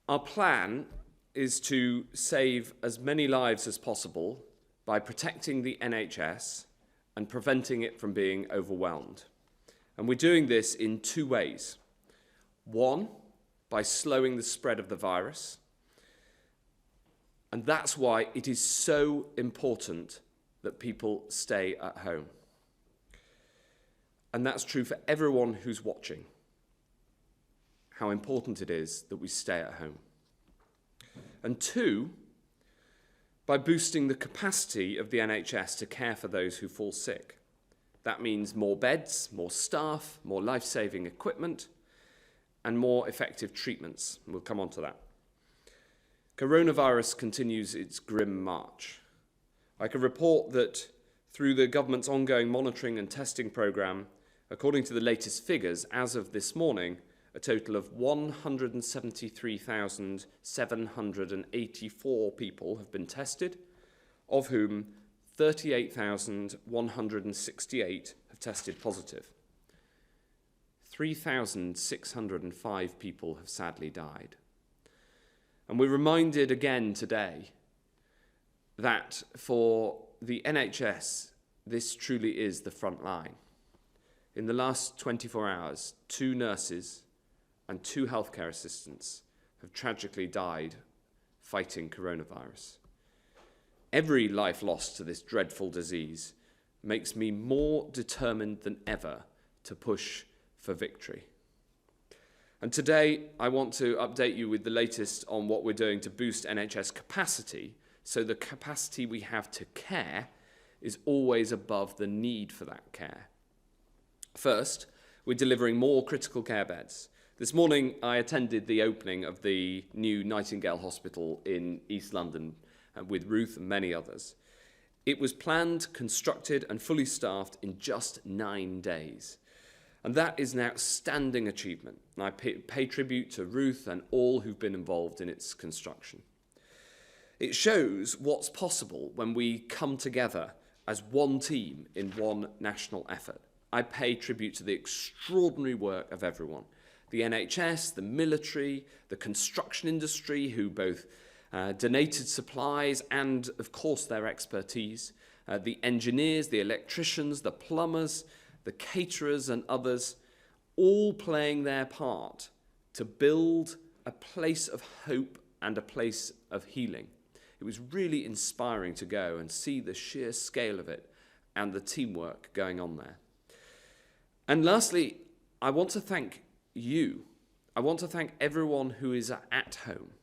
Our plan is to save as many lives as possible by protecting the NHS and preventing it from being overwhelmed. And we're doing this in two ways. One, by slowing the spread of the virus. And that's why it is so important that people stay at home. And that's true for everyone who's watching, how important it is that we stay at home. And two, by boosting the capacity of the NHS to care for those who fall sick. That means more beds, more staff, more life-saving equipment, and more effective treatments. We'll come on to that. Coronavirus continues its grim march. I can report that through the government's ongoing monitoring and testing programme, according to the latest figures, as of this morning, a total of 173,784 people have been tested, of whom 38,168 have tested positive. 3,605 people have sadly died. And we're reminded again today that for the NHS, this truly is the front line. In the last 24 hours, 2 nurses and 2 healthcare assistants have tragically died fighting coronavirus. Every life lost to this dreadful disease makes me more determined than ever to push for victory. And today, I want to update you with the latest on what we're doing to boost NHS capacity, so the capacity we have to care is always above the need for that care. First, we're delivering more critical care beds. This morning, I attended the opening of the new Nightingale Hospital in East London with Ruth and many others. It was planned, constructed and fully staffed in just 9 days. And that is an outstanding achievement. And I pay tribute to Ruth and all who've been involved in its construction. It shows what's possible when we come together as one team in one national effort. I pay tribute to the extraordinary work of everyone. The NHS, the military, the construction industry, who both donated supplies and, of course, their expertise, the engineers, the electricians, the plumbers, the caterers and others, all playing their part to build a place of hope and a place of healing. It was really inspiring to go and see the sheer scale of it and the teamwork going on there. And lastly, I want to thank you. I want to thank everyone who is at home,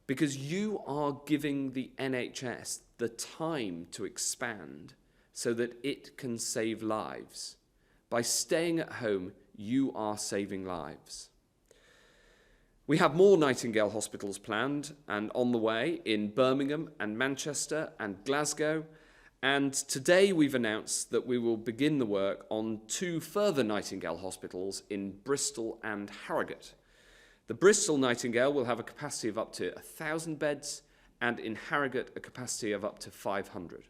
because you are giving the NHS the time to expand so that it can save lives. By staying at home, you are saving lives. We have more Nightingale hospitals planned and on the way in Birmingham and Manchester and Glasgow. And today we've announced that we will begin the work on 2 further Nightingale hospitals in Bristol and Harrogate. The Bristol Nightingale will have a capacity of up to 1,000 beds, and in Harrogate a capacity of up to 500.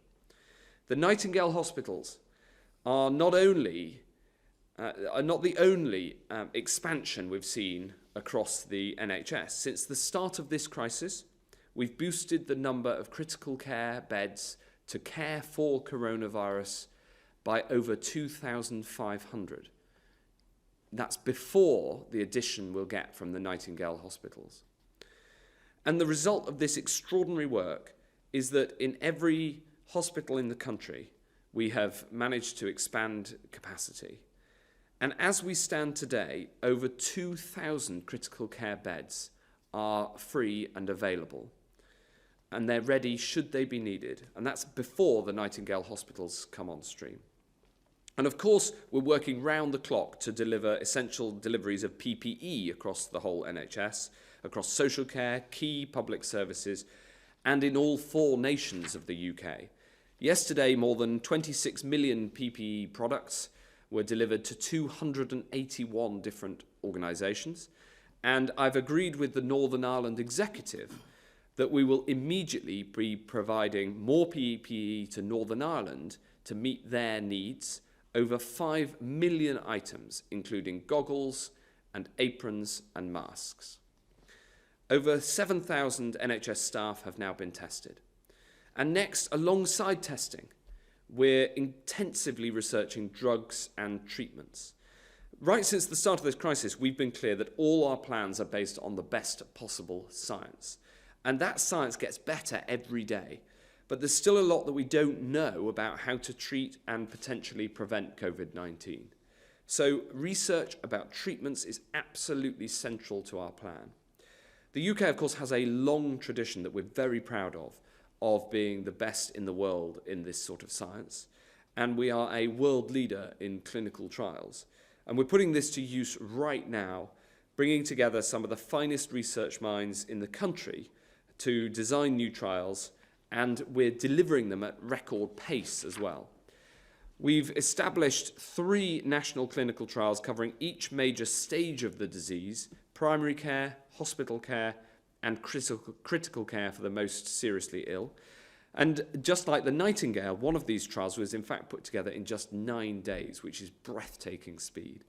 The Nightingale hospitals are not the only expansion we've seen across the NHS. Since the start of this crisis, we've boosted the number of critical care beds to care for coronavirus by over 2,500. That's before the addition we'll get from the Nightingale hospitals. And the result of this extraordinary work is that in every hospital in the country, we have managed to expand capacity. And as we stand today, over 2,000 critical care beds are free and available. And they're ready should they be needed. And that's before the Nightingale hospitals come on stream. And of course, we're working round the clock to deliver essential deliveries of PPE across the whole NHS, across social care, key public services, and in all 4 nations of the UK. Yesterday, more than 26 million PPE products were delivered to 281 different organisations. And I've agreed with the Northern Ireland Executive that we will immediately be providing more PPE to Northern Ireland to meet their needs, over 5 million items, including goggles and aprons and masks. Over 7,000 NHS staff have now been tested. And next, alongside testing, we're intensively researching drugs and treatments. Right since the start of this crisis, we've been clear that all our plans are based on the best possible science. And that science gets better every day. But there's still a lot that we don't know about how to treat and potentially prevent COVID-19. So research about treatments is absolutely central to our plan. The UK, of course, has a long tradition that we're very proud of being the best in the world in this sort of science. And we are a world leader in clinical trials. And we're putting this to use right now, bringing together some of the finest research minds in the country to design new trials, and we're delivering them at record pace as well. We've established 3 national clinical trials covering each major stage of the disease: primary care, hospital care, and critical care for the most seriously ill. And just like the Nightingale, one of these trials was in fact put together in just 9 days, which is breathtaking speed.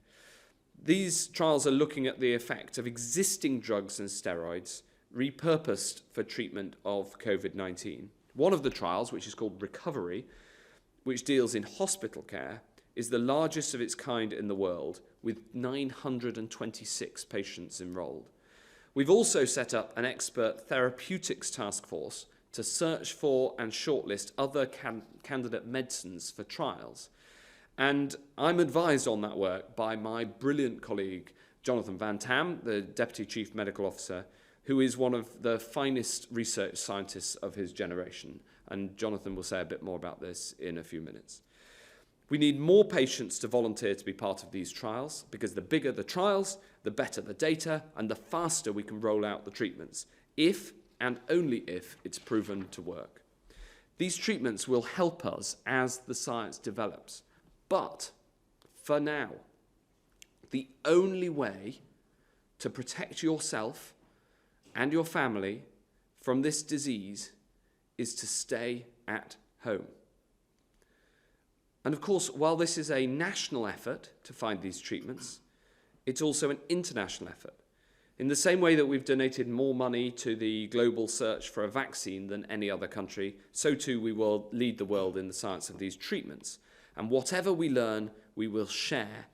These trials are looking at the effect of existing drugs and steroids repurposed for treatment of COVID-19. One of the trials, which is called Recovery, which deals in hospital care, is the largest of its kind in the world, with 926 patients enrolled. We've also set up an expert therapeutics task force to search for and shortlist other candidate medicines for trials. And I'm advised on that work by my brilliant colleague, Jonathan Van Tam, the Deputy Chief Medical Officer, who is one of the finest research scientists of his generation. And Jonathan will say a bit more about this in a few minutes. We need more patients to volunteer to be part of these trials, because the bigger the trials, the better the data, and the faster we can roll out the treatments, if and only if it's proven to work. These treatments will help us as the science develops. But for now, the only way to protect yourself and your family from this disease is to stay at home. And of course, while this is a national effort to find these treatments, it's also an international effort. In the same way that we've donated more money to the global search for a vaccine than any other country, so too we will lead the world in the science of these treatments. And whatever we learn, we will share,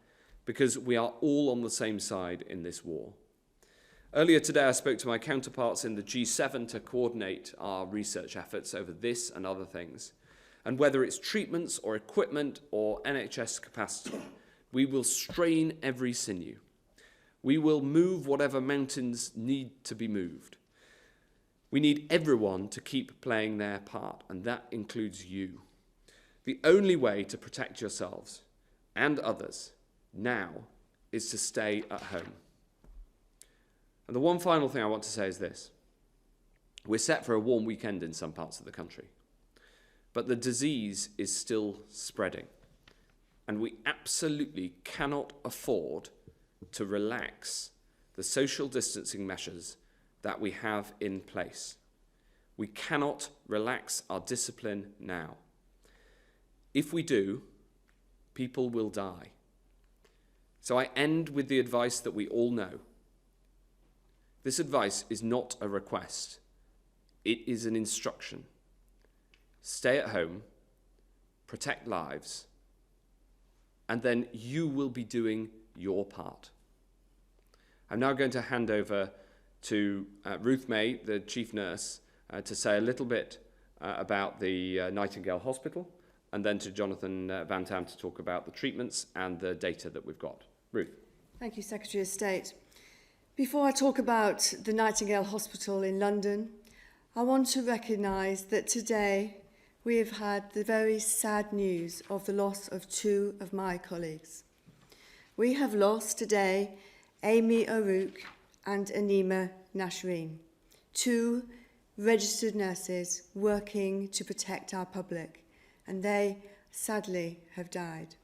because we are all on the same side in this war. Earlier today, I spoke to my counterparts in the G7 to coordinate our research efforts over this and other things. And whether it's treatments or equipment or NHS capacity, we will strain every sinew. We will move whatever mountains need to be moved. We need everyone to keep playing their part, and that includes you. The only way to protect yourselves and others now is to stay at home. And the one final thing I want to say is this. We're set for a warm weekend in some parts of the country, but the disease is still spreading, and we absolutely cannot afford to relax the social distancing measures that we have in place. We cannot relax our discipline now. If we do, people will die. So I end with the advice that we all know. This advice is not a request. It is an instruction. Stay at home, protect lives, and then you will be doing your part. I'm now going to hand over to Ruth May, the chief nurse, to say a little bit about the Nightingale Hospital, and then to Jonathan Van Tam to talk about the treatments and the data that we've got. Ruth. Thank you, Secretary of State. Before I talk about the Nightingale Hospital in London, I want to recognise that today we have had the very sad news of the loss of 2 of my colleagues. We have lost today Amy Arouk and Anima Nasreen, 2 registered nurses working to protect our public, and they sadly have died.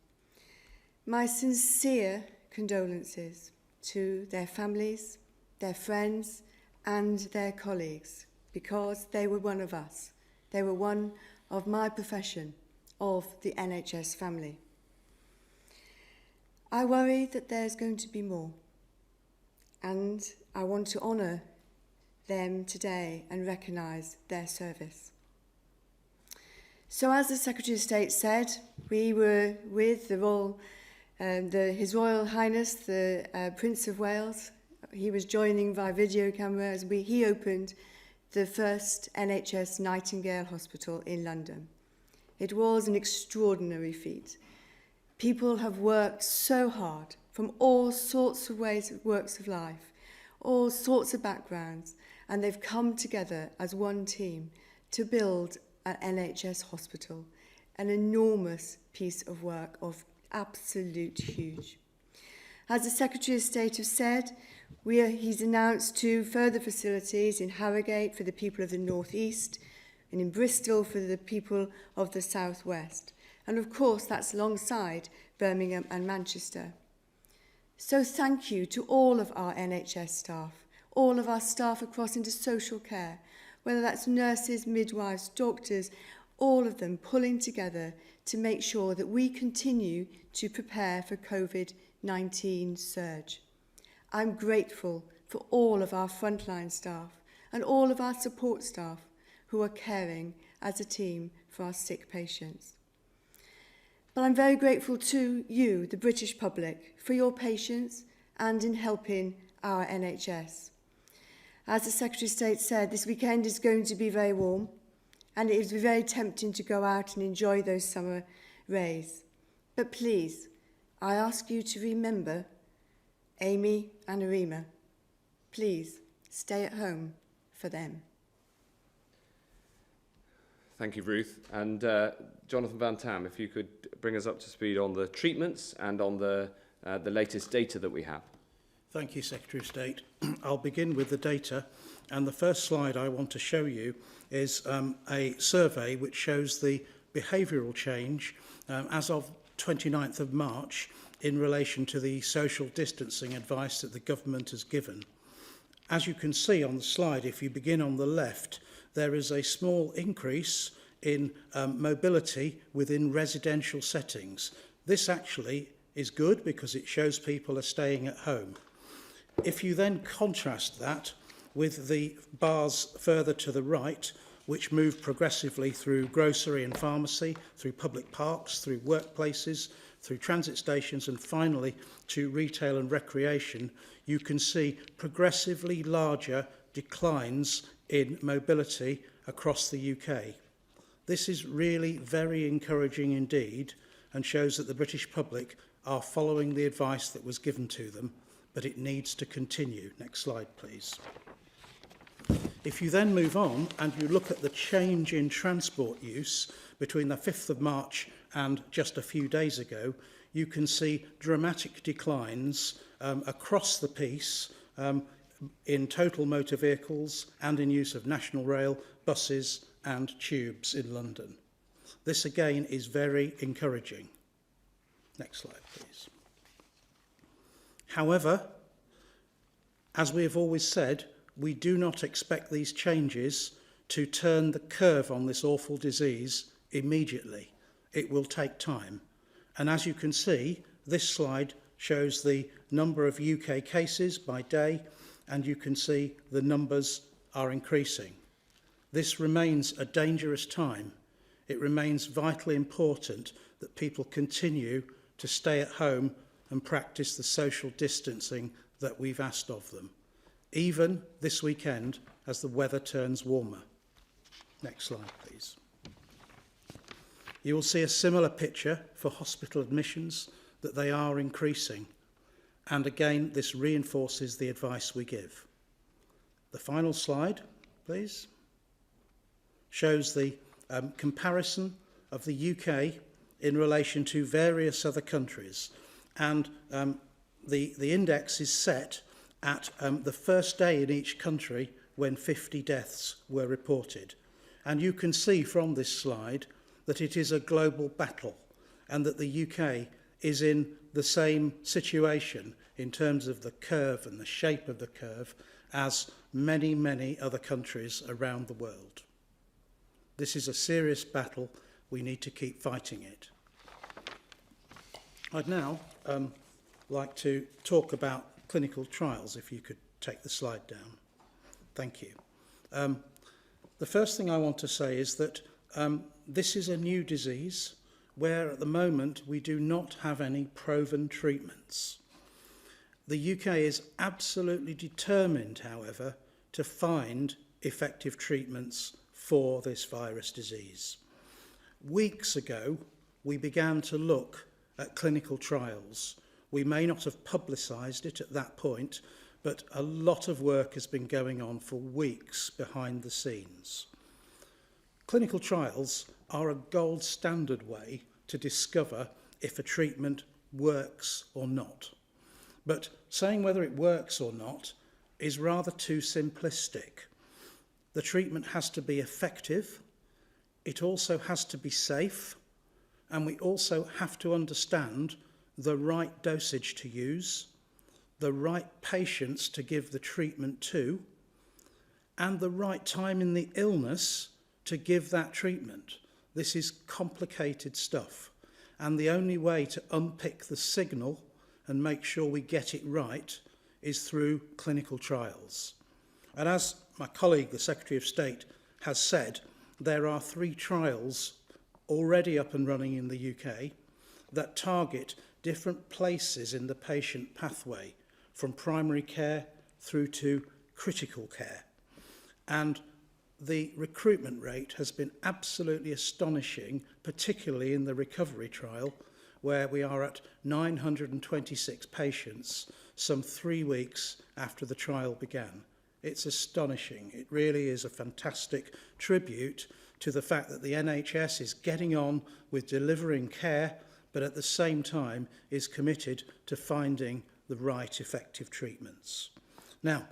My sincere condolences to their families, their friends, and their colleagues, because they were one of us. They were one of my profession, of the NHS family. I worry that there's going to be more, and I want to honour them today and recognise their service. So as the Secretary of State said, we were with His Royal Highness, the Prince of Wales. He was joining via video camera as he opened the first NHS Nightingale Hospital in London. It was an extraordinary feat. People have worked so hard from all sorts of walks of life, all sorts of backgrounds, and they've come together as one team to build an NHS hospital, an enormous piece of work of absolute huge. As the Secretary of State has said, he's announced 2 further facilities in Harrogate for the people of the North East and in Bristol for the people of the South West. And of course, that's alongside Birmingham and Manchester. So thank you to all of our NHS staff, all of our staff across into social care, whether that's nurses, midwives, doctors, all of them pulling together to make sure that we continue to prepare for COVID-19 surge. I'm grateful for all of our frontline staff and all of our support staff who are caring as a team for our sick patients. But I'm very grateful to you, the British public, for your patience and in helping our NHS. As the Secretary of State said, this weekend is going to be very warm, and it is very tempting to go out and enjoy those summer rays. But please, I ask you to remember Amy and Arima. Please stay at home for them. Thank you, Ruth. And Jonathan Van Tam, if you could bring us up to speed on the treatments and on the latest data that we have. Thank you, Secretary of State. I'll begin with the data, and the first slide I want to show you is a survey which shows the behavioural change as of 29th of March in relation to the social distancing advice that the government has given. As you can see on the slide, if you begin on the left, there is a small increase in mobility within residential settings. This actually is good because it shows people are staying at home. If you then contrast that with the bars further to the right, which move progressively through grocery and pharmacy, through public parks, through workplaces, through transit stations, and finally to retail and recreation, you can see progressively larger declines in mobility across the UK. This is really very encouraging indeed, and shows that the British public are following the advice that was given to them, but it needs to continue. Next slide, please. If you then move on and you look at the change in transport use between the 5th of March and just a few days ago, you can see dramatic declines across the piece in total motor vehicles and in use of National Rail, buses and tubes in London. This again is very encouraging. Next slide, please. However, as we have always said, we do not expect these changes to turn the curve on this awful disease immediately. It will take time. And as you can see, this slide shows the number of UK cases by day, and you can see the numbers are increasing. This remains a dangerous time. It remains vitally important that people continue to stay at home and practice the social distancing that we've asked of them, even this weekend as the weather turns warmer. Next slide, please. You will see a similar picture for hospital admissions, that they are increasing. And again, this reinforces the advice we give. The final slide, please, shows the comparison of the UK in relation to various other countries. And the index is set at the first day in each country when 50 deaths were reported. And you can see from this slide that it is a global battle and that the UK is in the same situation in terms of the curve and the shape of the curve as many, many other countries around the world. This is a serious battle. We need to keep fighting it. I'd now like to talk about clinical trials, if you could take the slide down. Thank you. The first thing I want to say is that this is a new disease where at the moment we do not have any proven treatments. The UK is absolutely determined, however, to find effective treatments for this virus disease. Weeks ago, we began to look at clinical trials. We may not have publicised it at that point, but a lot of work has been going on for weeks behind the scenes. Clinical trials are a gold standard way to discover if a treatment works or not. But saying whether it works or not is rather too simplistic. The treatment has to be effective, it also has to be safe, and we also have to understand the right dosage to use, the right patients to give the treatment to, and the right time in the illness to give that treatment. This is complicated stuff, and the only way to unpick the signal and make sure we get it right is through clinical trials. And as my colleague, the Secretary of State, has said, there are 3 trials already up and running in the UK that target different places in the patient pathway, from primary care through to critical care. And the recruitment rate has been absolutely astonishing, particularly in the recovery trial, where we are at 926 patients some 3 weeks after the trial began. It's astonishing. It really is a fantastic tribute to the fact that the NHS is getting on with delivering care, but at the same time is committed to finding the right effective treatments. Now,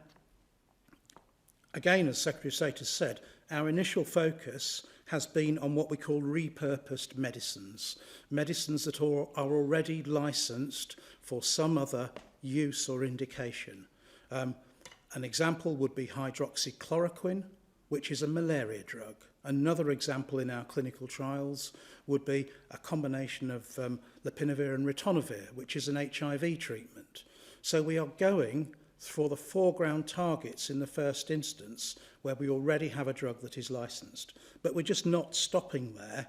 again, as Secretary of State has said, our initial focus has been on what we call repurposed medicines, medicines that are already licensed for some other use or indication. An example would be hydroxychloroquine, which is a malaria drug. Another example in our clinical trials would be a combination of lopinavir and ritonavir, which is an HIV treatment. So we are going for the foreground targets in the first instance, where we already have a drug that is licensed. But we're just not stopping there.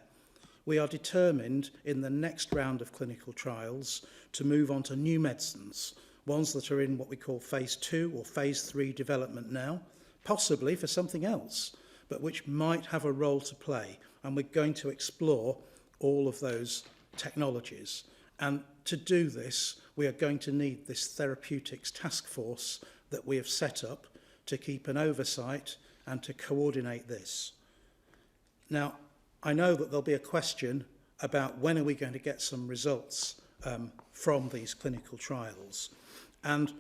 We are determined in the next round of clinical trials to move on to new medicines, ones that are in what we call phase 2 or phase 3 development now, possibly for something else, but which might have a role to play. And we're going to explore all of those technologies. And to do this, we are going to need this therapeutics task force that we have set up to keep an oversight and to coordinate this. Now, I know that there'll be a question about when are we going to get some results from these clinical trials. And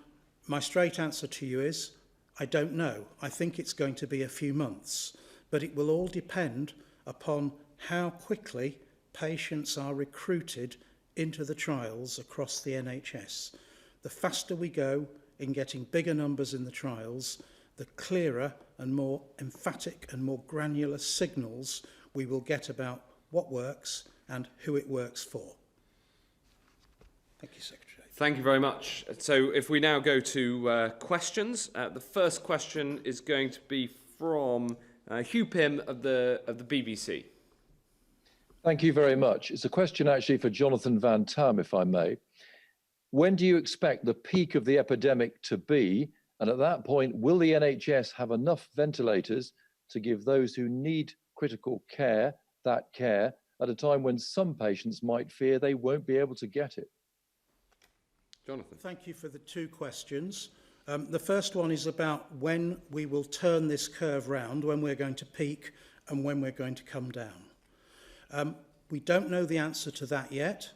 my straight answer to you is, I don't know. I think it's going to be a few months, but it will all depend upon how quickly patients are recruited into the trials across the NHS. The faster we go in getting bigger numbers in the trials, the clearer and more emphatic and more granular signals we will get about what works and who it works for. Thank you, Secretary. Thank you very much. So if we now go to questions, the first question is going to be from Hugh Pym of the BBC. Thank you very much. It's a question actually for Jonathan Van Tam, if I may. When do you expect the peak of the epidemic to be? And at that point, will the NHS have enough ventilators to give those who need critical care that care at a time when some patients might fear they won't be able to get it? Jonathan. Thank you for the 2 questions. The first one is about when we will turn this curve round, when we're going to peak and when we're going to come down. We don't know the answer to that yet.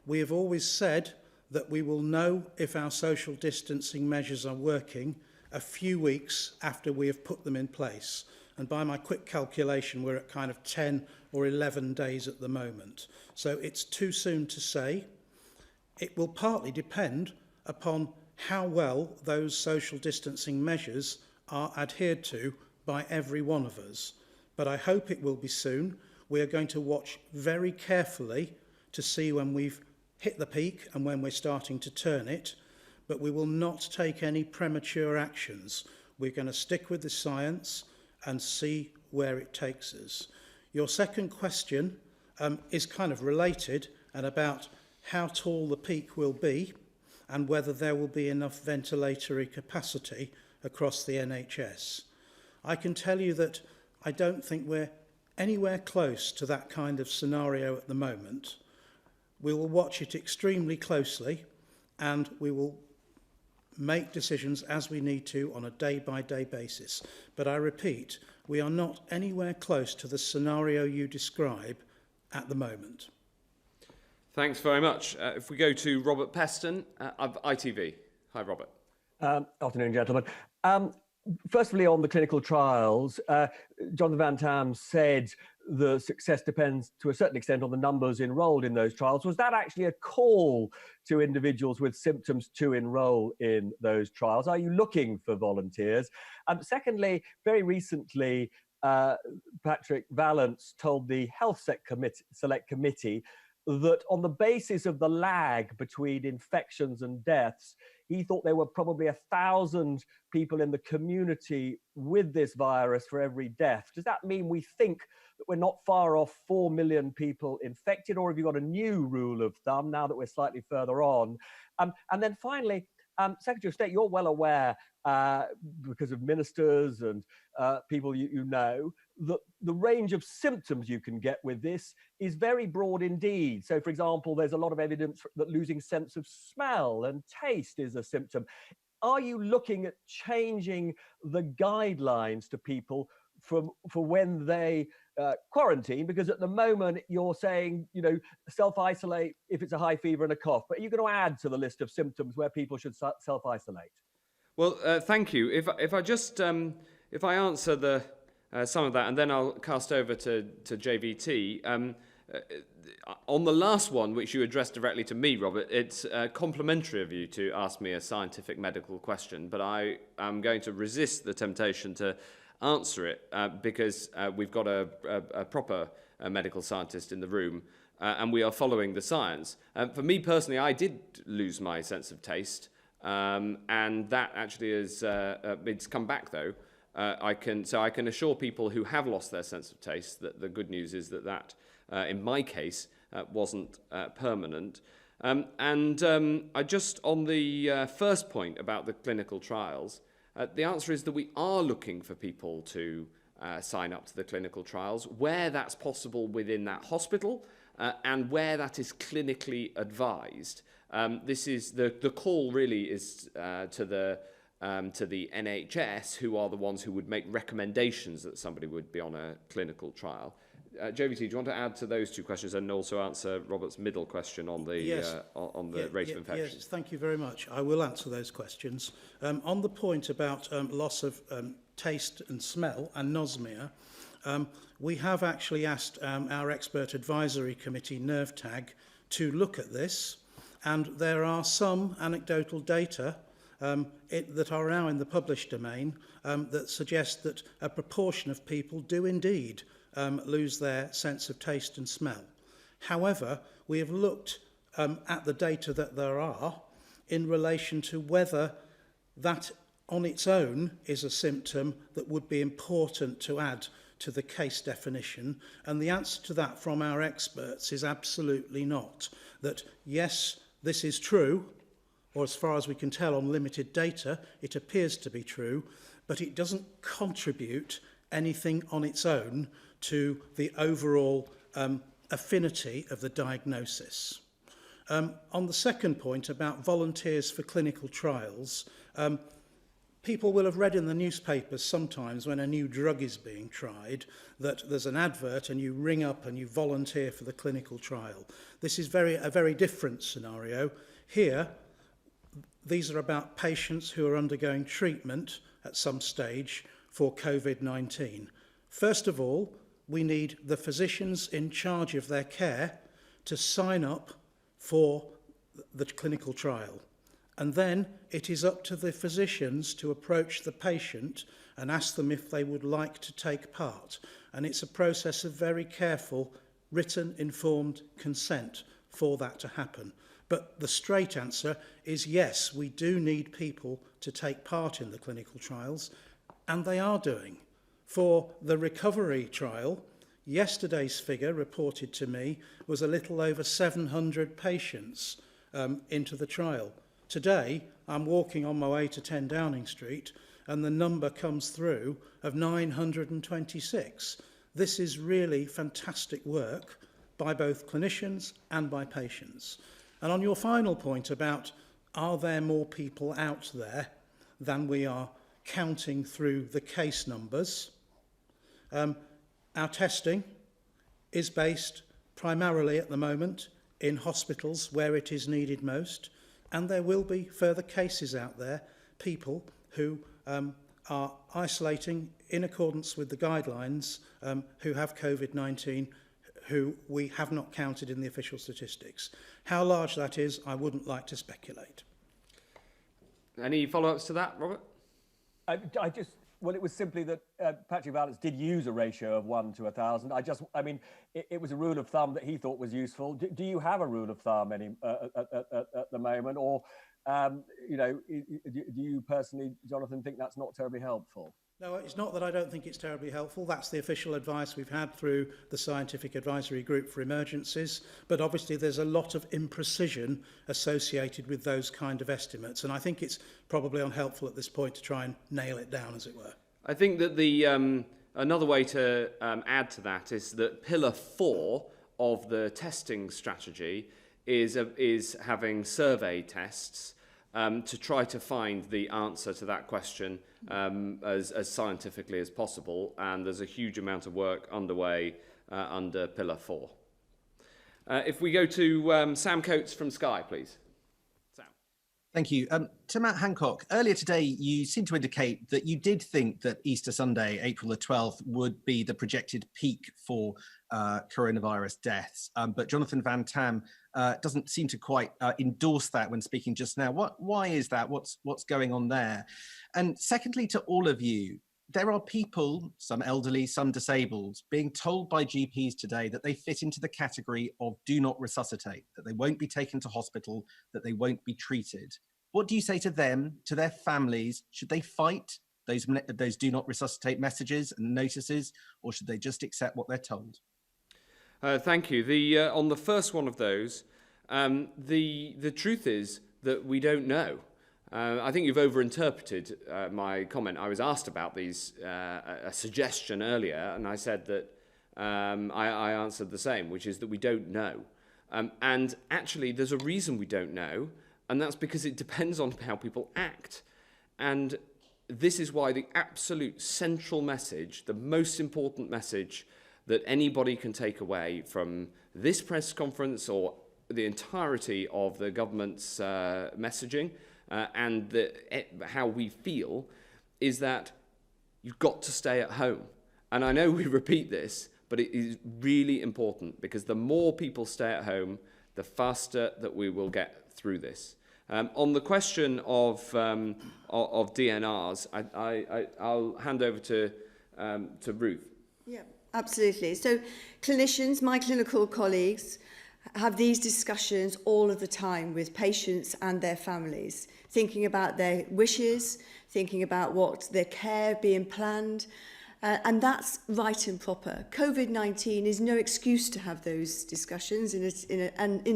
We have always said that we will know if our social distancing measures are working a few weeks after we have put them in place. And by my quick calculation, we're at kind of 10 or 11 days at the moment. So it's too soon to say. It will partly depend upon how well those social distancing measures are adhered to by every one of us. But I hope it will be soon. We are going to watch very carefully to see when we've hit the peak and when we're starting to turn it, but we will not take any premature actions. We're going to stick with the science and see where it takes us. Your second question is kind of related and about how tall the peak will be and whether there will be enough ventilatory capacity across the NHS. I can tell you that I don't think we're anywhere close to that kind of scenario at the moment. We will watch it extremely closely and we will make decisions as we need to on a day-by-day basis. But I repeat, we are not anywhere close to the scenario you describe at the moment. Thanks very much. If we go to Robert Peston of ITV. Hi, Robert. Afternoon, gentlemen. Firstly, on the clinical trials, Jonathan Van Tam said the success depends to a certain extent on the numbers enrolled in those trials. Was that actually a call to individuals with symptoms to enroll in those trials? Are you looking for volunteers? Secondly, very recently, Patrick Vallance told the Health Select Committee that on the basis of the lag between infections and deaths, he thought there were probably 1,000 people in the community with this virus for every death. Does that mean we think that we're not far off 4 million people infected, or have you got a new rule of thumb now that we're slightly further on? And then finally, Secretary of State, you're well aware, because of ministers and people you know, that the range of symptoms you can get with this is very broad indeed. So, for example, there's a lot of evidence that losing sense of smell and taste is a symptom. Are you looking at changing the guidelines to people for when they quarantine? Because at the moment you're saying, you know, self-isolate if it's a high fever and a cough, but are you going to add to the list of symptoms where people should self-isolate? Well, thank you. If I just if I answer the some of that, and then I'll cast over to JVT. On the last one, which you addressed directly to me, Robert, it's complimentary of you to ask me a scientific medical question, but I am going to resist the temptation to answer it because we've got a proper medical scientist in the room and we are following the science. For me personally, I did lose my sense of taste, and that actually is it's come back though. I can assure people who have lost their sense of taste that the good news is that in my case wasn't permanent. I just on the first point about the clinical trials, the answer is that we are looking for people to sign up to the clinical trials where that's possible within that hospital and where that is clinically advised. This is the call really is to the NHS, who are the ones who would make recommendations that somebody would be on a clinical trial. JVT, do you want to add to those two questions and also answer Robert's middle question on the rate of infection? Yes, thank you very much. I will answer those questions. On the point about loss of taste and smell and nosmia, we have actually asked our expert advisory committee, NerveTag, to look at this, and there are some anecdotal data that are now in the published domain that suggest that a proportion of people do indeed lose their sense of taste and smell. However, we have looked at the data that there are in relation to whether that on its own is a symptom that would be important to add to the case definition, and the answer to that from our experts is absolutely not. That yes, this is true, or as far as we can tell on limited data, it appears to be true, but it doesn't contribute anything on its own to the overall affinity of the diagnosis. On the second point about volunteers for clinical trials, people will have read in the newspapers sometimes when a new drug is being tried that there's an advert and you ring up and you volunteer for the clinical trial. This is a very different scenario. Here, these are about patients who are undergoing treatment at some stage for COVID-19. First of all, we need the physicians in charge of their care to sign up for the clinical trial. And then it is up to the physicians to approach the patient and ask them if they would like to take part. And it's a process of very careful, written, informed consent for that to happen. But the straight answer is yes, we do need people to take part in the clinical trials. and they are doing. For the recovery trial, yesterday's figure reported to me was a little over 700 patients into the trial. Today, I'm walking on my way to 10 Downing Street, and the number comes through of 926. This is really fantastic work by both clinicians and by patients. And on your final point about are there more people out there than we are counting through the case numbers, our testing is based primarily at the moment in hospitals where it is needed most, and there will be further cases out there, people who are isolating in accordance with the guidelines, who have COVID-19, who we have not counted in the official statistics. How large that is, I wouldn't like to speculate. Any follow-ups to that, Robert? Well, it was simply that Patrick Vallance did use a ratio of 1 to 1,000. It was a rule of thumb that he thought was useful. Do you have a rule of thumb at the moment, or do you personally, Jonathan, think that's not terribly helpful? No, it's not that I don't think it's terribly helpful. That's the official advice we've had through the Scientific Advisory Group for Emergencies. But obviously there's a lot of imprecision associated with those kind of estimates. And I think it's probably unhelpful at this point to try and nail it down, as it were. I think that the another way to add to that is that pillar 4 of the testing strategy is having survey tests to try to find the answer to that question as scientifically as possible, and there's a huge amount of work underway under pillar 4. If we go to Sam Coates from Sky, please. Sam. Thank you. To Matt Hancock, earlier today you seemed to indicate that you did think that Easter Sunday, April the 12th, would be the projected peak for coronavirus deaths. But Jonathan Van Tam doesn't seem to quite endorse that when speaking just now. Why is that? What's going on there? And secondly, to all of you, there are people, some elderly, some disabled, being told by GPs today that they fit into the category of do not resuscitate, that they won't be taken to hospital, that they won't be treated. What do you say to them, to their families? Should they fight those do not resuscitate messages and notices, or should they just accept what they're told? Thank you. On the first one of those, the truth is that we don't know. I think you've overinterpreted my comment. I was asked about these, a suggestion earlier, and I said that I answered the same, which is that we don't know. And actually, there's a reason we don't know, and that's because it depends on how people act. And this is why the absolute central message, the most important message that anybody can take away from this press conference or the entirety of the government's messaging and how we feel is that you've got to stay at home. And I know we repeat this, but it is really important because the more people stay at home, the faster that we will get through this. On the question of DNRs, I'll hand over to Ruth. Yeah, absolutely. So clinicians, my clinical colleagues, have these discussions all of the time with patients and their families, thinking about their wishes, thinking about what their care being planned, and that's right and proper. COVID-19 is no excuse to have those discussions in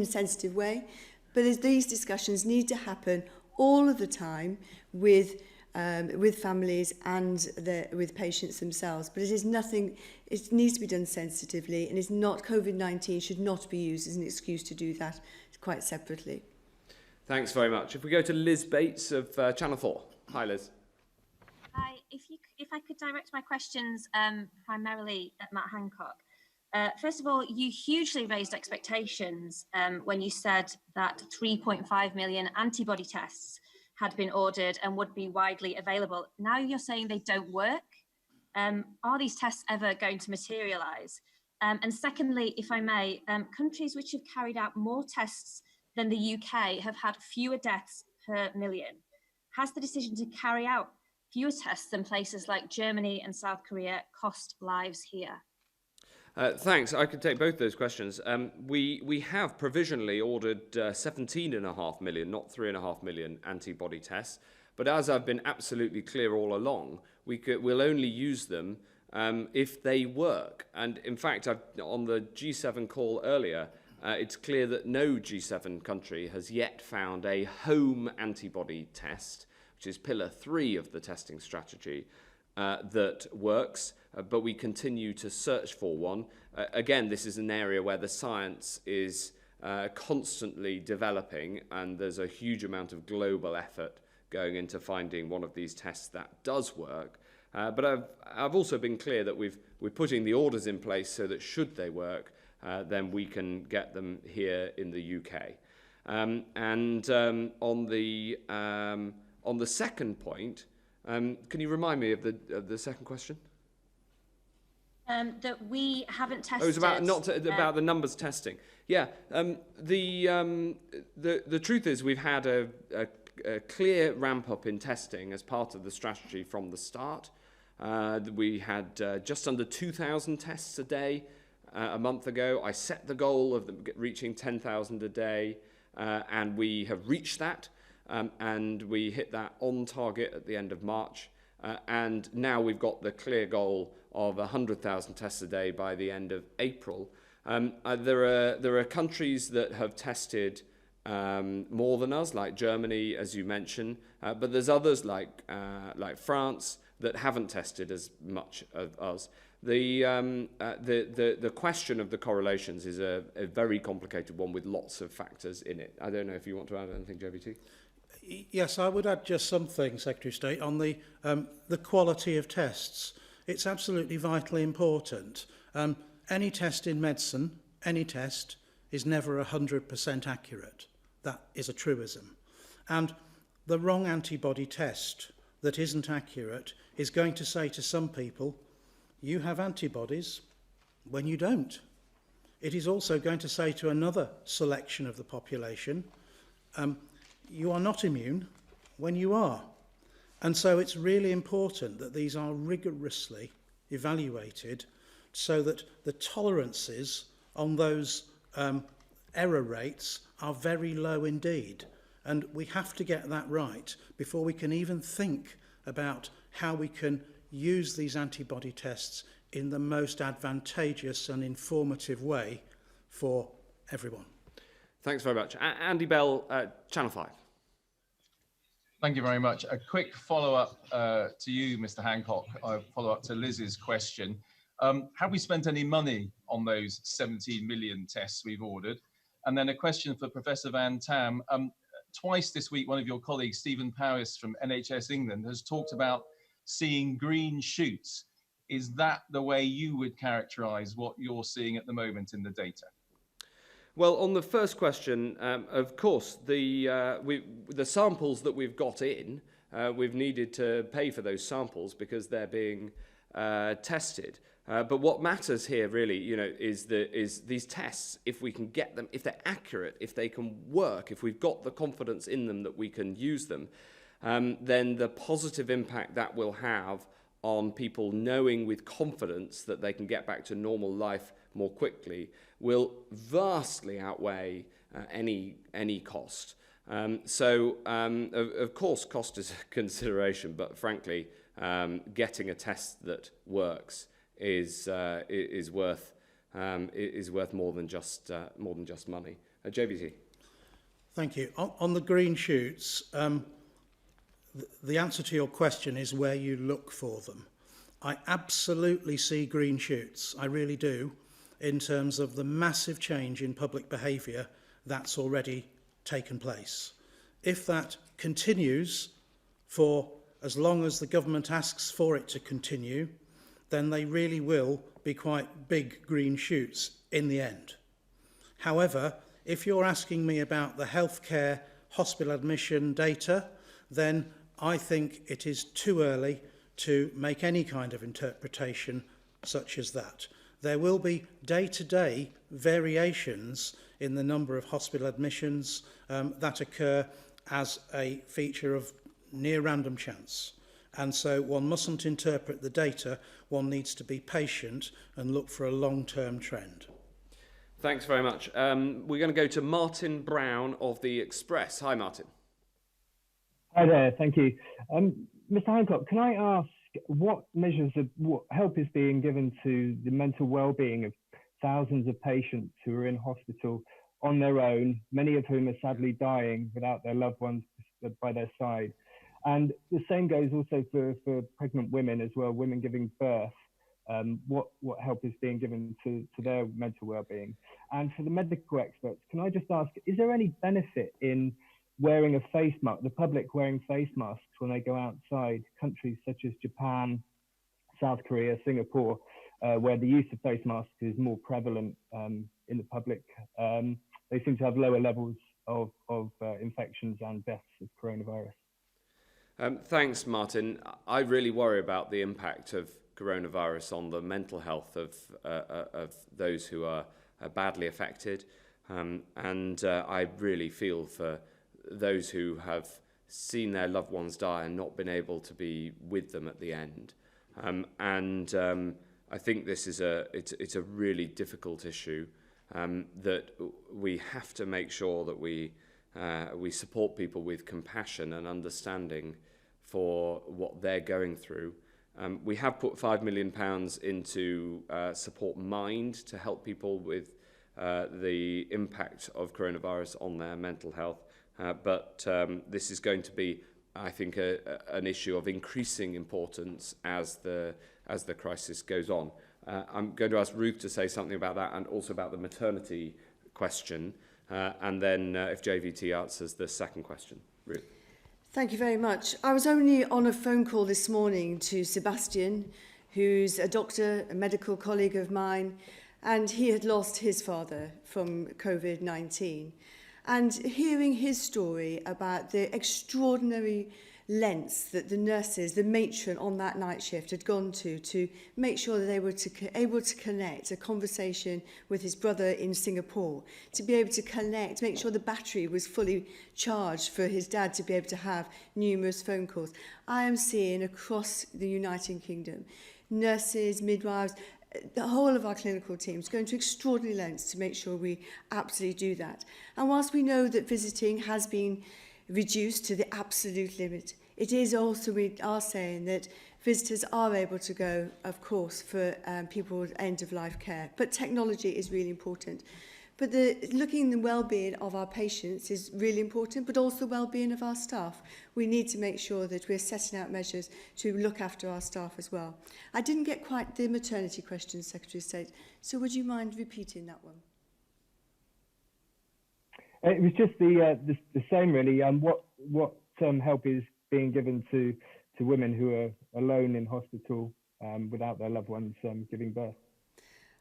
a sensitive way, but these discussions need to happen all of the time with families and with patients themselves. But it is nothing, it needs to be done sensitively, and it's not, COVID-19 should not be used as an excuse to do that quite separately. Thanks very much. If we go to Liz Bates of Channel 4. Hi, Liz. Hi. If I could direct my questions primarily at Matt Hancock. First of all, you hugely raised expectations when you said that 3.5 million antibody tests had been ordered and would be widely available. Now you're saying they don't work. Are these tests ever going to materialise? And secondly, if I may, countries which have carried out more tests than the UK have had fewer deaths per million. Has the decision to carry out fewer tests than places like Germany and South Korea cost lives here? Thanks. I could take both those questions. We have provisionally ordered 17.5 million, not 3.5 million antibody tests. But as I've been absolutely clear all along, we'll only use them if they work. And in fact, on the G7 call earlier, it's clear that no G7 country has yet found a home antibody test, which is pillar 3 of the testing strategy, that works, but we continue to search for one. Again, this is an area where the science is constantly developing, and there's a huge amount of global effort going into finding one of these tests that does work. But I've also been clear that we're putting the orders in place so that should they work, then we can get them here in the UK. On the second point, can you remind me of the second question? That we haven't tested. Oh, it was about about the numbers testing. Yeah. The truth is we've had a clear ramp up in testing as part of the strategy from the start. We had just under 2,000 tests a day a month ago. I set the goal of reaching 10,000 a day, and we have reached that. And we hit that on target at the end of March. And now we've got the clear goal of 100,000 tests a day by the end of April. There are countries that have tested more than us, like Germany, as you mentioned, but there's others like France that haven't tested as much of us. The question of the correlations is a very complicated one with lots of factors in it. I don't know if you want to add anything, JVT. Yes, I would add just something, Secretary of State, on the quality of tests. It's absolutely vitally important. Any test in medicine, any test, is never 100% accurate. That is a truism. And the wrong antibody test that isn't accurate is going to say to some people, you have antibodies when you don't. It is also going to say to another selection of the population, you are not immune when you are. And so it's really important that these are rigorously evaluated so that the tolerances on those error rates are very low indeed. And we have to get that right before we can even think about how we can use these antibody tests in the most advantageous and informative way for everyone. Thanks very much. Andy Bell, Channel 5. Thank you very much. A quick follow-up to you, Mr. Hancock. A follow-up to Liz's question. Have we spent any money on those 17 million tests we've ordered? And then a question for Professor Van Tam. Twice this week, one of your colleagues, Stephen Powis from NHS England, has talked about seeing green shoots. Is that the way you would characterise what you're seeing at the moment in the data? Well, on the first question, of course, the samples that we've got in, we've needed to pay for those samples because they're being tested. But what matters here, really, is these tests. If we can get them, if they're accurate, if they can work, if we've got the confidence in them that we can use them, then the positive impact that will have on people knowing with confidence that they can get back to normal life more quickly will vastly outweigh any cost. Of course, cost is a consideration, but frankly, getting a test that works is worth more than just money. JVT. Thank you. On the green shoots, the answer to your question is where you look for them. I absolutely see green shoots, I really do, in terms of the massive change in public behaviour that's already taken place. If that continues for as long as the government asks for it to continue, then they really will be quite big green shoots in the end. However, if you're asking me about the healthcare hospital admission data, then I think it is too early to make any kind of interpretation such as that. There will be day-to-day variations in the number of hospital admissions that occur as a feature of near random chance. And so one mustn't interpret the data, one needs to be patient and look for a long-term trend. Thanks very much. We're going to go to Martin Brown of The Express. Hi, Martin. Hi there, thank you. Mr. Hancock, can I ask what what help is being given to the mental well-being of thousands of patients who are in hospital on their own, many of whom are sadly dying without their loved ones by their side. And the same goes also for pregnant women as well, women giving birth. What help is being given to their mental well-being? And for the medical experts, can I just ask, is there any benefit in wearing a face mask, the public wearing face masks when they go outside countries such as Japan, South Korea, Singapore, where the use of face masks is more prevalent in the public? They seem to have lower levels of infections and deaths of coronavirus. Thanks, Martin. I really worry about the impact of coronavirus on the mental health of those who are badly affected. I really feel for those who have seen their loved ones die and not been able to be with them at the end. I think this is it's a really difficult issue that we have to make sure that we support people with compassion and understanding for what they're going through. We have put £5 million into Support Mind to help people with the impact of coronavirus on their mental health. But this is going to be, I think, an issue of increasing importance as the crisis goes on. I'm going to ask Ruth to say something about that and also about the maternity question. And then if JVT answers the second question. Ruth. Thank you very much. I was only on a phone call this morning to Sebastian, who's a doctor, a medical colleague of mine, and he had lost his father from COVID-19. And hearing his story about the extraordinary lengths that the nurses, the matron on that night shift had gone to make sure that they were able to connect a conversation with his brother in Singapore, to be able to connect, make sure the battery was fully charged for his dad to be able to have numerous phone calls. I am seeing across the United Kingdom, nurses, midwives, the whole of our clinical teams going to extraordinary lengths to make sure we absolutely do that. And whilst we know that visiting has been reduced to the absolute limit, it is also, we are saying that visitors are able to go, of course, for people with end-of-life care. But technology is really important. But looking at the well-being of our patients is really important, but also the well-being of our staff. We need to make sure that we're setting out measures to look after our staff as well. I didn't get quite the maternity question, Secretary of State, so would you mind repeating that one? It was just the same, really. What help is being given to women who are alone in hospital without their loved ones giving birth?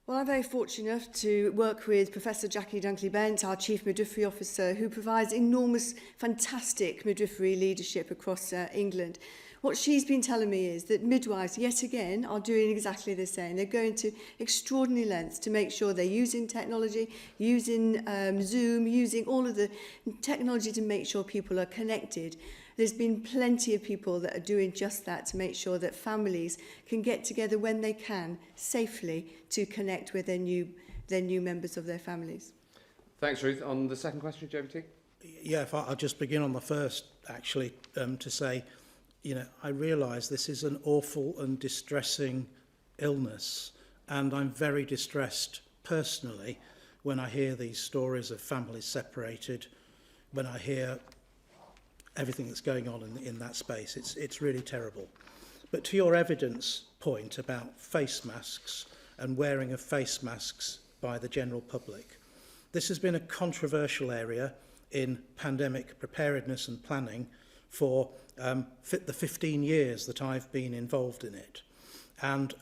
Well, I'm very fortunate enough to work with Professor Jackie Dunkley-Bent, our Chief Midwifery Officer, who provides enormous, fantastic midwifery leadership across England. What she's been telling me is that midwives, yet again, are doing exactly the same. They're going to extraordinary lengths to make sure they're using technology, using Zoom, using all of the technology to make sure people are connected. There's been plenty of people that are doing just that to make sure that families can get together when they can, safely, to connect with their new members of their families. Thanks, Ruth. On the second question, JVT? Yeah, if I'll just begin on the first, actually, to say, I realise this is an awful and distressing illness, and I'm very distressed personally when I hear these stories of families separated, when I hear everything that's going on in that space. It's really terrible. But to your evidence point about face masks and wearing of face masks by the general public, this has been a controversial area in pandemic preparedness and planning for the 15 years that I've been involved in it. And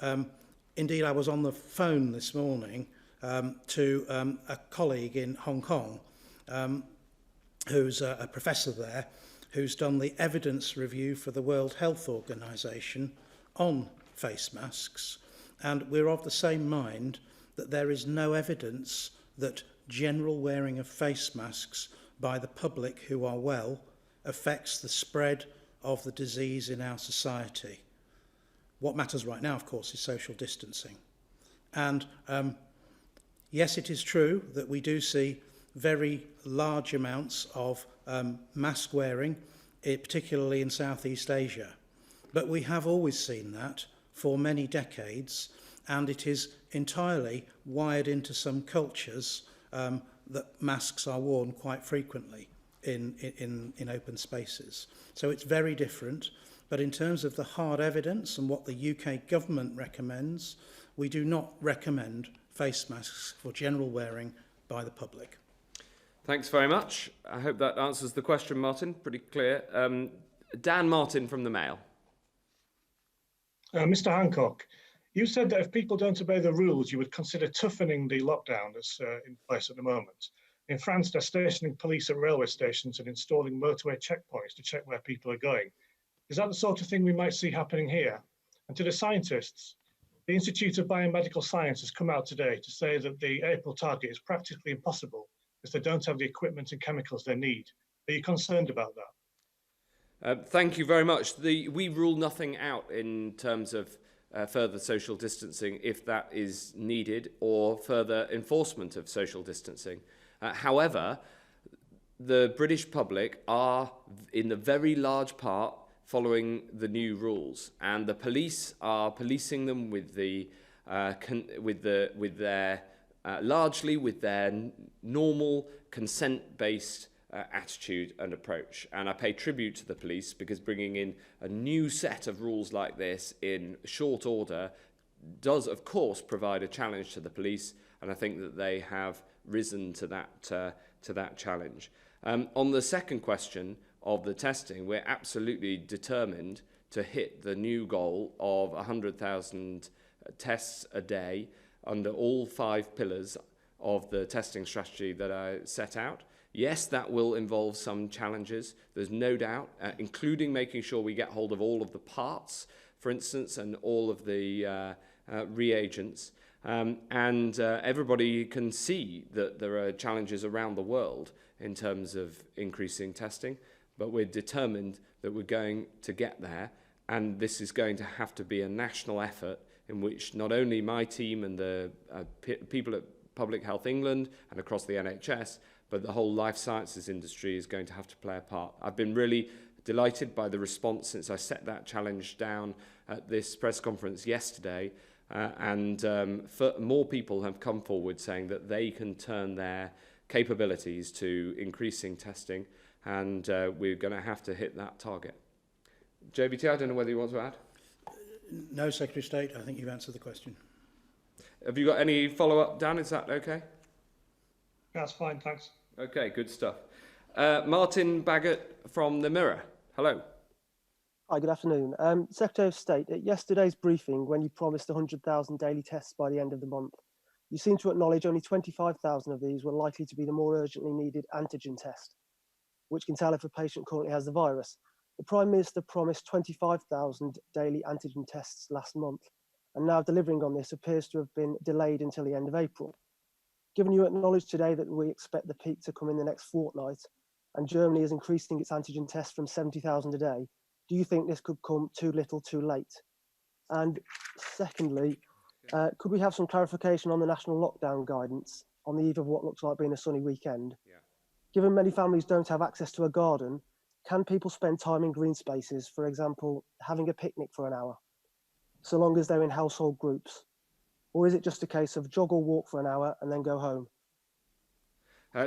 indeed, I was on the phone this morning to a colleague in Hong Kong who's a professor there, who's done the evidence review for the World Health Organization on face masks. And we're of the same mind that there is no evidence that general wearing of face masks by the public who are well affects the spread of the disease in our society. What matters right now, of course, is social distancing. And yes, it is true that we do see very large amounts of mask wearing, particularly in Southeast Asia. But we have always seen that for many decades, and it is entirely wired into some cultures that masks are worn quite frequently in open spaces. So it's very different. But in terms of the hard evidence and what the UK government recommends, we do not recommend face masks for general wearing by the public. Thanks very much. I hope that answers the question, Martin. Pretty clear. Dan Martin from the Mail. Mr. Hancock, you said that if people don't obey the rules, you would consider toughening the lockdown that's in place at the moment. In France, they're stationing police at railway stations and installing motorway checkpoints to check where people are going. Is that the sort of thing we might see happening here? And to the scientists, the Institute of Biomedical Science has come out today to say that the April target is practically impossible because they don't have the equipment and chemicals they need. Are you concerned about that? Thank you very much. We rule nothing out in terms of further social distancing if that is needed, or further enforcement of social distancing. However, the British public are, in the very large part, following the new rules, and the police are policing them with largely with their normal consent-based attitude and approach. And I pay tribute to the police, because bringing in a new set of rules like this in short order does, of course, provide a challenge to the police, and I think that they have risen to that challenge. On the second question of the testing, we're absolutely determined to hit the new goal of 100,000 tests a day under all 5 pillars of the testing strategy that I set out. Yes, that will involve some challenges, there's no doubt, including making sure we get hold of all of the parts, for instance, and all of the reagents. Everybody can see that there are challenges around the world in terms of increasing testing, but we're determined that we're going to get there, and this is going to have to be a national effort in which not only my team and the people at Public Health England and across the NHS, but the whole life sciences industry is going to have to play a part. I've been really delighted by the response since I set that challenge down at this press conference yesterday, and more people have come forward saying that they can turn their capabilities to increasing testing, and we're going to have to hit that target. JVT, I don't know whether you want to add? No, Secretary of State, I think you've answered the question. Have you got any follow-up, Dan? Is that okay? That's fine, thanks. Okay, good stuff. Martin Baggott from the Mirror. Hello. Hi, good afternoon. Secretary of State, at yesterday's briefing, when you promised 100,000 daily tests by the end of the month, you seem to acknowledge only 25,000 of these were likely to be the more urgently needed antigen test, which can tell if a patient currently has the virus. The Prime Minister promised 25,000 daily antigen tests last month, and now delivering on this appears to have been delayed until the end of April. Given you acknowledge today that we expect the peak to come in the next fortnight, and Germany is increasing its antigen tests from 70,000 a day, do you think this could come too little too late? And secondly, could we have some clarification on the national lockdown guidance on the eve of what looks like being a sunny weekend? Yeah. Given many families don't have access to a garden, can people spend time in green spaces, for example, having a picnic for an hour, so long as they're in household groups? Or is it just a case of jog or walk for an hour and then go home?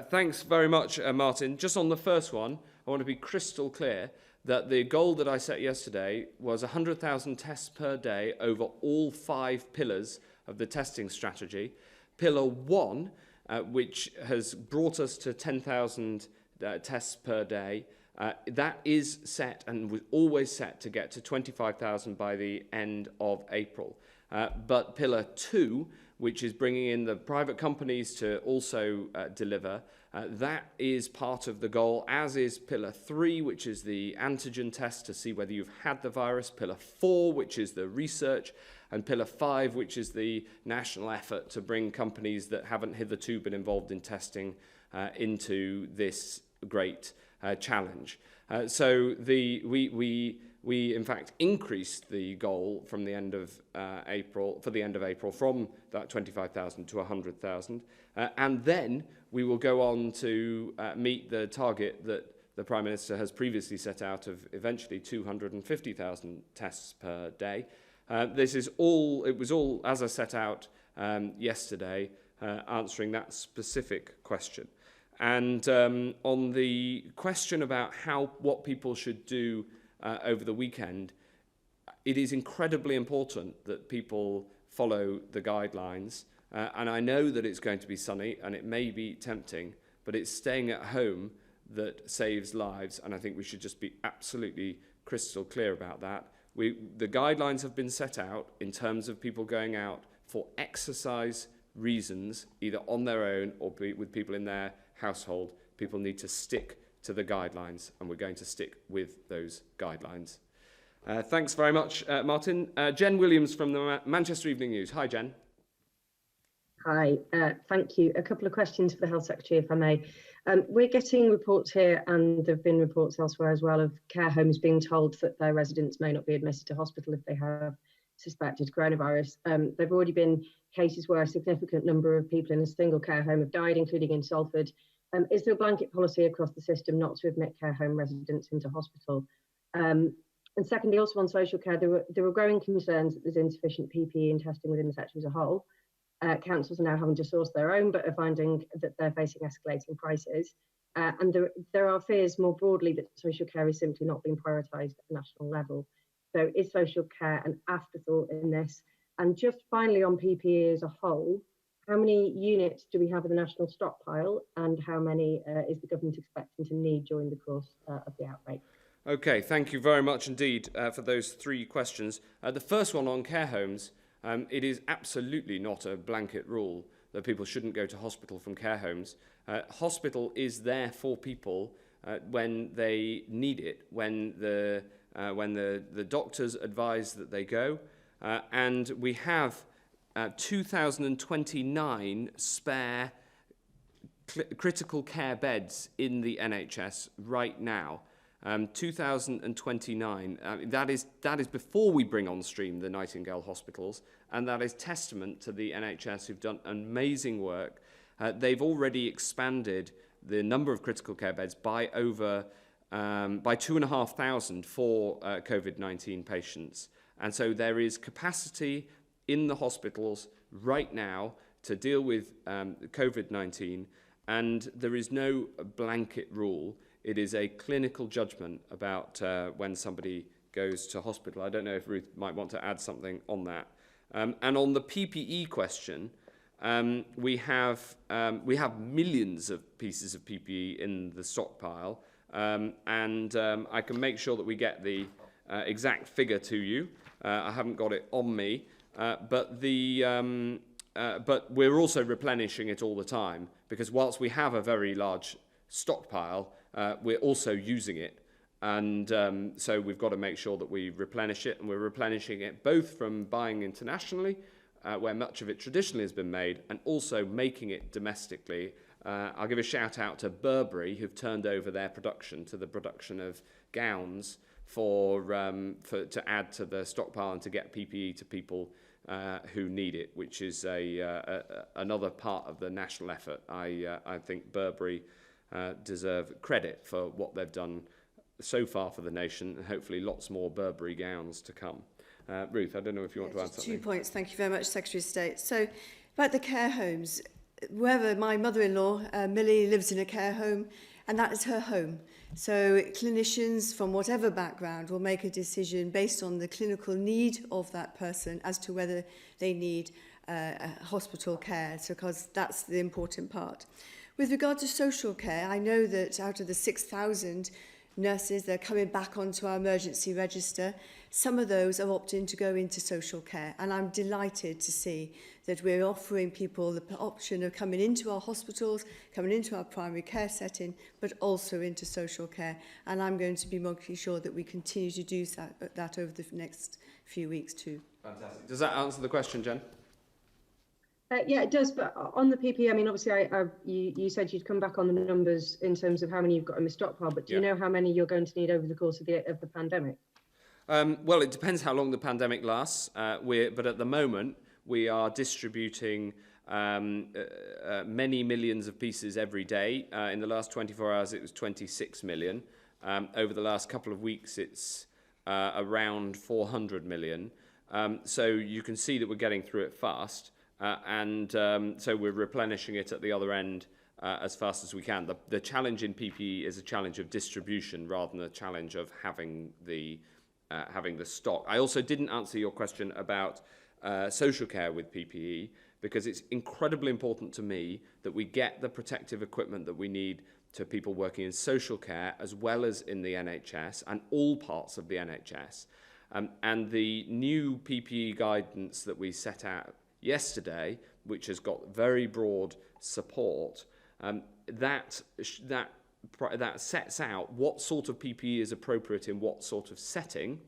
Thanks very much, Martin. Just on the first one, I want to be crystal clear that the goal that I set yesterday was 100,000 tests per day over all 5 pillars of the testing strategy. Pillar 1, which has brought us to 10,000 tests per day, that is set and was always set to get to 25,000 by the end of April. But Pillar 2, which is bringing in the private companies to also deliver, that is part of the goal, as is Pillar 3, which is the antigen test to see whether you've had the virus, Pillar 4, which is the research, and Pillar 5, which is the national effort to bring companies that haven't hitherto been involved in testing into this great challenge. So we in fact increased the goal from the end of April, from that 25,000 to 100,000, and then we will go on to meet the target that the Prime Minister has previously set out of eventually 250,000 tests per day. It was all, as I set out yesterday, answering that specific question. And on the question about what people should do over the weekend, it is incredibly important that people follow the guidelines. And I know that it's going to be sunny and it may be tempting, but it's staying at home that saves lives. And I think we should just be absolutely crystal clear about that. The guidelines have been set out in terms of people going out for exercise reasons, either on their own or with people in their household. People need to stick to the guidelines, and we're going to stick with those guidelines. Thanks very much, Martin. Jen Williams from the Manchester Evening News. Hi, Jen. Hi, thank you. A couple of questions for the Health Secretary, if I may. We're getting reports here, and there have been reports elsewhere as well, of care homes being told that their residents may not be admitted to hospital if they have suspected coronavirus. There have already been cases where a significant number of people in a single care home have died, including in Salford. Is there a blanket policy across the system not to admit care home residents into hospital? And secondly, also on social care, there were growing concerns that there's insufficient PPE and testing within the sector as a whole. Councils are now having to source their own, but are finding that they're facing escalating prices. And there are fears more broadly that social care is simply not being prioritised at the national level. So is social care an afterthought in this? And just finally on PPE as a whole, how many units do we have in the national stockpile, and how many is the government expecting to need during the course of the outbreak? Okay, thank you very much indeed for those three questions. The first one on care homes, it is absolutely not a blanket rule that people shouldn't go to hospital from care homes. Hospital is there for people when they need it, when the doctors advise that they go. And we have 2,029 spare critical care beds in the NHS right now. 2,029. That is before we bring on stream the Nightingale hospitals, and that is testament to the NHS, who've done amazing work. They've already expanded the number of critical care beds by 2,500 for COVID-19 patients, and so there is capacity in the hospitals right now to deal with COVID-19, and there is no blanket rule. It is a clinical judgment about when somebody goes to hospital. I don't know if Ruth might want to add something on that. And on the PPE question, we have millions of pieces of PPE in the stockpile, and I can make sure that we get the exact figure to you. I haven't got it on me, but we're also replenishing it all the time, because whilst we have a very large stockpile, we're also using it, and so we've got to make sure that we replenish it, and we're replenishing it both from buying internationally, where much of it traditionally has been made, and also making it domestically. I'll give a shout out to Burberry, who've turned over their production to the production of gowns to add to the stockpile and to get PPE to people who need it, which is another part of the national effort. I think Burberry deserve credit for what they've done so far for the nation, and hopefully lots more Burberry gowns to come. Ruth, I don't know if you want to add something. 2 points. Thank you very much, Secretary of State. So about the care homes, wherever my mother-in-law, Millie, lives in a care home, and that is her home. So clinicians from whatever background will make a decision based on the clinical need of that person as to whether they need hospital care, because that's the important part. With regard to social care, I know that out of the 6,000 nurses that are coming back onto our emergency register, some of those are opting to go into social care. And I'm delighted to see that we're offering people the option of coming into our hospitals, coming into our primary care setting, but also into social care. And I'm going to be making sure that we continue to do that over the next few weeks too. Fantastic. Does that answer the question, Jen? Yeah, it does. But on the PPE, I mean, obviously, you said you'd come back on the numbers in terms of how many you've got in the stockpile. But do you know how many you're going to need over the course of the pandemic? Well, it depends how long the pandemic lasts. But at the moment, we are distributing many millions of pieces every day. In the last 24 hours, it was 26 million. Over the last couple of weeks, it's around 400 million. So you can see that we're getting through it fast. So we're replenishing it at the other end as fast as we can. The challenge in PPE is a challenge of distribution rather than a challenge of having the stock. I also didn't answer your question about social care with PPE, because it's incredibly important to me that we get the protective equipment that we need to people working in social care as well as in the NHS and all parts of the NHS. And the new PPE guidance that we set out yesterday, which has got very broad support, that sets out what sort of PPE is appropriate in what sort of setting,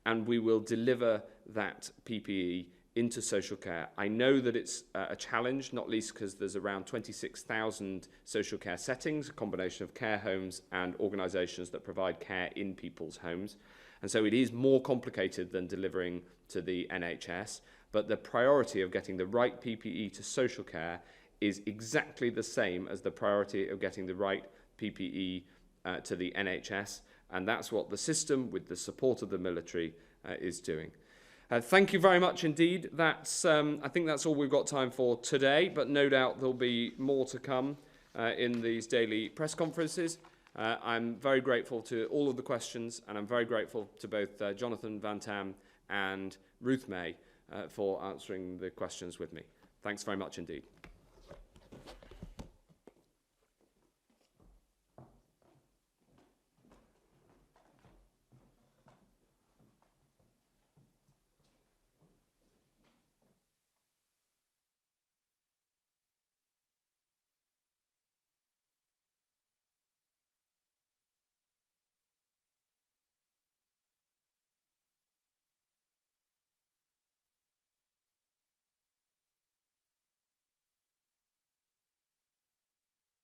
and we will deliver that PPE into social care. I know that it's a challenge, not least because there's around 26,000 social care settings, a combination of care homes and organisations that provide care in people's homes. And so it is more complicated than delivering to the NHS, but the priority of getting the right PPE to social care is exactly the same as the priority of getting the right PPE to the NHS, and that's what the system, with the support of the military, is doing. Thank you very much indeed. I think that's all we've got time for today, but no doubt there'll be more to come in these daily press conferences. I'm very grateful to all of the questions, and I'm very grateful to both Jonathan Van Tam and Ruth May for answering the questions with me. Thanks very much indeed.